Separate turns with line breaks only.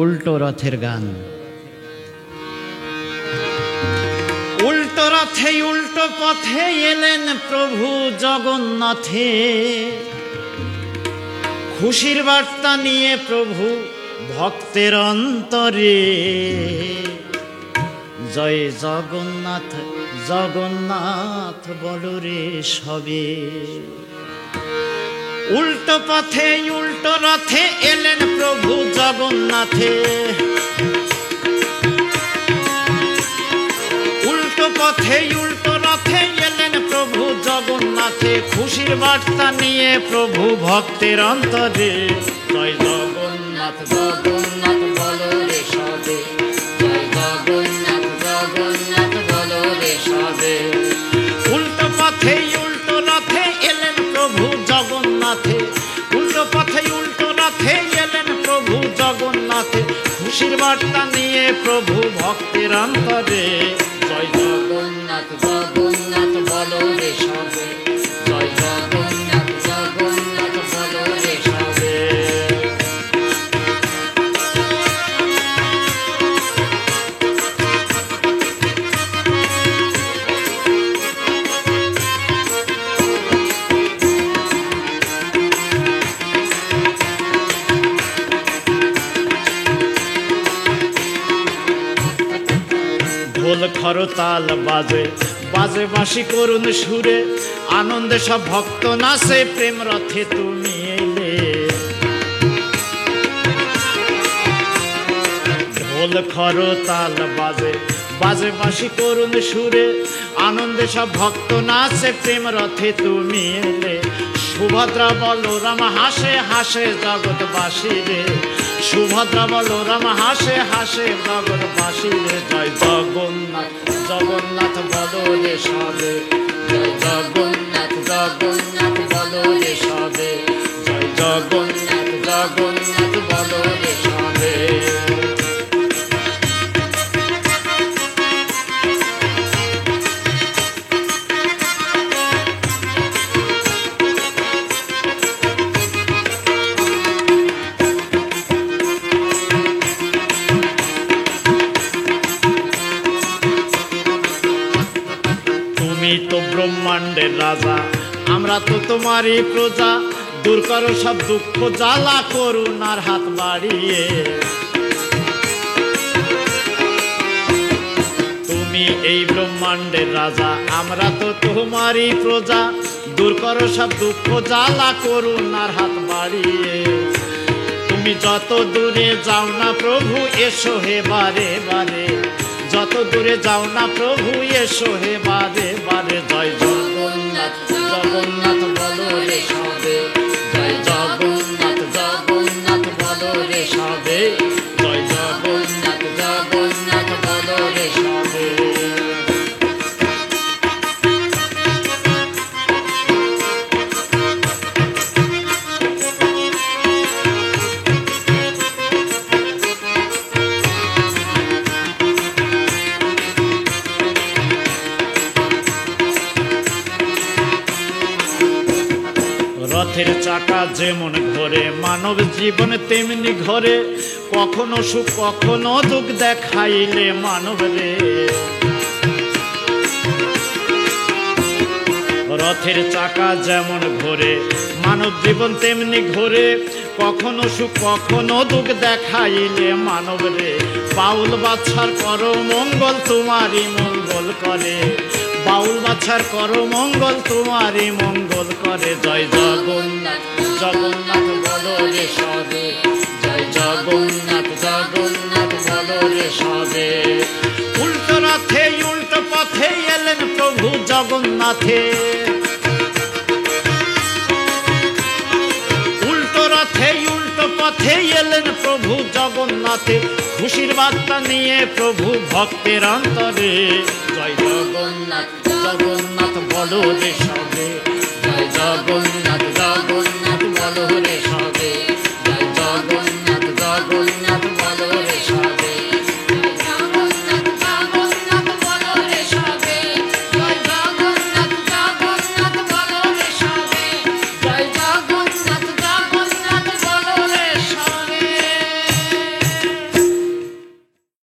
উল্টো রথের গান। উল্টো রথে উল্টো পথে এলেন প্রভু জগন্নাথে, খুশির বার্তা নিয়ে প্রভু ভক্তের অন্তরে। জয় জগন্নাথ জগন্নাথ বলো রে সবে। উল্টো পথে উল্টো রথে এলেন প্রভু জগন্নাথে, উল্টো পথে উল্টো রথে এলেন প্রভু জগন্নাথে, খুশির বার্তা নিয়ে প্রভু ভক্তের অন্তরে। জয় জগন্নাথ জগন্নাথ বলো রে সবে, জয় জগন্নাথ জগন্নাথ বলো রে সবে। উল্টো পথে উল্টো রথে এলেন প্রভু জগন্নাথে, উল্টো পথে উল্টো রথে এলেন প্রভু জগন্নাথে, খুশির বার্তা নিয়ে প্রভু ভক্তের অন্তরে। জয় জগন্নাথ জগন্নাথ বলো রে সবে, জয় জগন্নাথ জগন্নাথ বলো রে সবে। ঢোল খরতাল বাজে বাজে বাঁশি করুণ সুরে, আনন্দে সব ভক্ত নাচে প্রেম রথে তুমি এলে। ঢোল খরতাল বাজে বাজে বাঁশি করুণ সুরে, আনন্দে সব ভক্ত নাচে প্রেম রথে তুমি এলে। সুভদ্রা বলরাম হাসে হাসে জগৎবাসী রে, সুভদ্রা বলরাম হাসে হাসে জগৎবাসী রে। জয় জগন্নাথ জগন্নাথ বলো রে সবে, জয় জগন্নাথ জগন্নাথ বলো রে সবে, জয় জগন্নাথ জগন্নাথ বলো রে সবে। তুমি তো ব্রহ্মাণ্ডের রাজা, আমরা তো তোমারই প্রজা, দূর করো সব দুঃখ জ্বালা করুণার হাত বাড়িয়ে। তুমি এই ব্রহ্মাণ্ডের রাজা, আমরা তো তোমারই প্রজা, দূর করো সব দুঃখ জ্বালা করুণার হাত বাড়িয়ে। তুমি যত দূরে যাও না প্রভু এসো হে বারে বারে, যত দূরে যাও না প্রভু এসো হে বারে বারে। জয় জগন্নাথ জগন্নাথ বলো রে সবে, জয় জগন্নাথ জগন্নাথ বলো রে সবে, জয় জগন্নাথ জগন্নাথ বলো রে সবে। রথের চাকা যেমন ঘোরে মানব জীবন তেমনি ঘোরে, কখনো সুখ কখনো দুঃখ দেখাইলে মানব রে। রথের চাকা যেমন ঘোরে মানব জীবন তেমনি ঘোরে, কখনো সুখ কখনো দুঃখ দেখাইলে মানব রে। বাউল বাছার করো মঙ্গল তোমারই মঙ্গল করে, বাউল বাছার করো মঙ্গল তোমারই মঙ্গল করে। জয় জগন্নাথ জগন্নাথ বলো রে সবে, জয় জগন্নাথ জগন্নাথ বলো রে সবে। উল্টো রথে উল্টো পথে এলেন প্রভু জগন্নাথে, উল্টো রথে উল্টো পথে এলেন প্রভু জগন্নাথে, খুশির বার্তা নিয়ে প্রভু ভক্তের অন্তরে। জয় জগন্নাথ জগন্নাথ বলো রে সবে, জয় জগন্নাথ জগন্নাথ বলো রে সবে।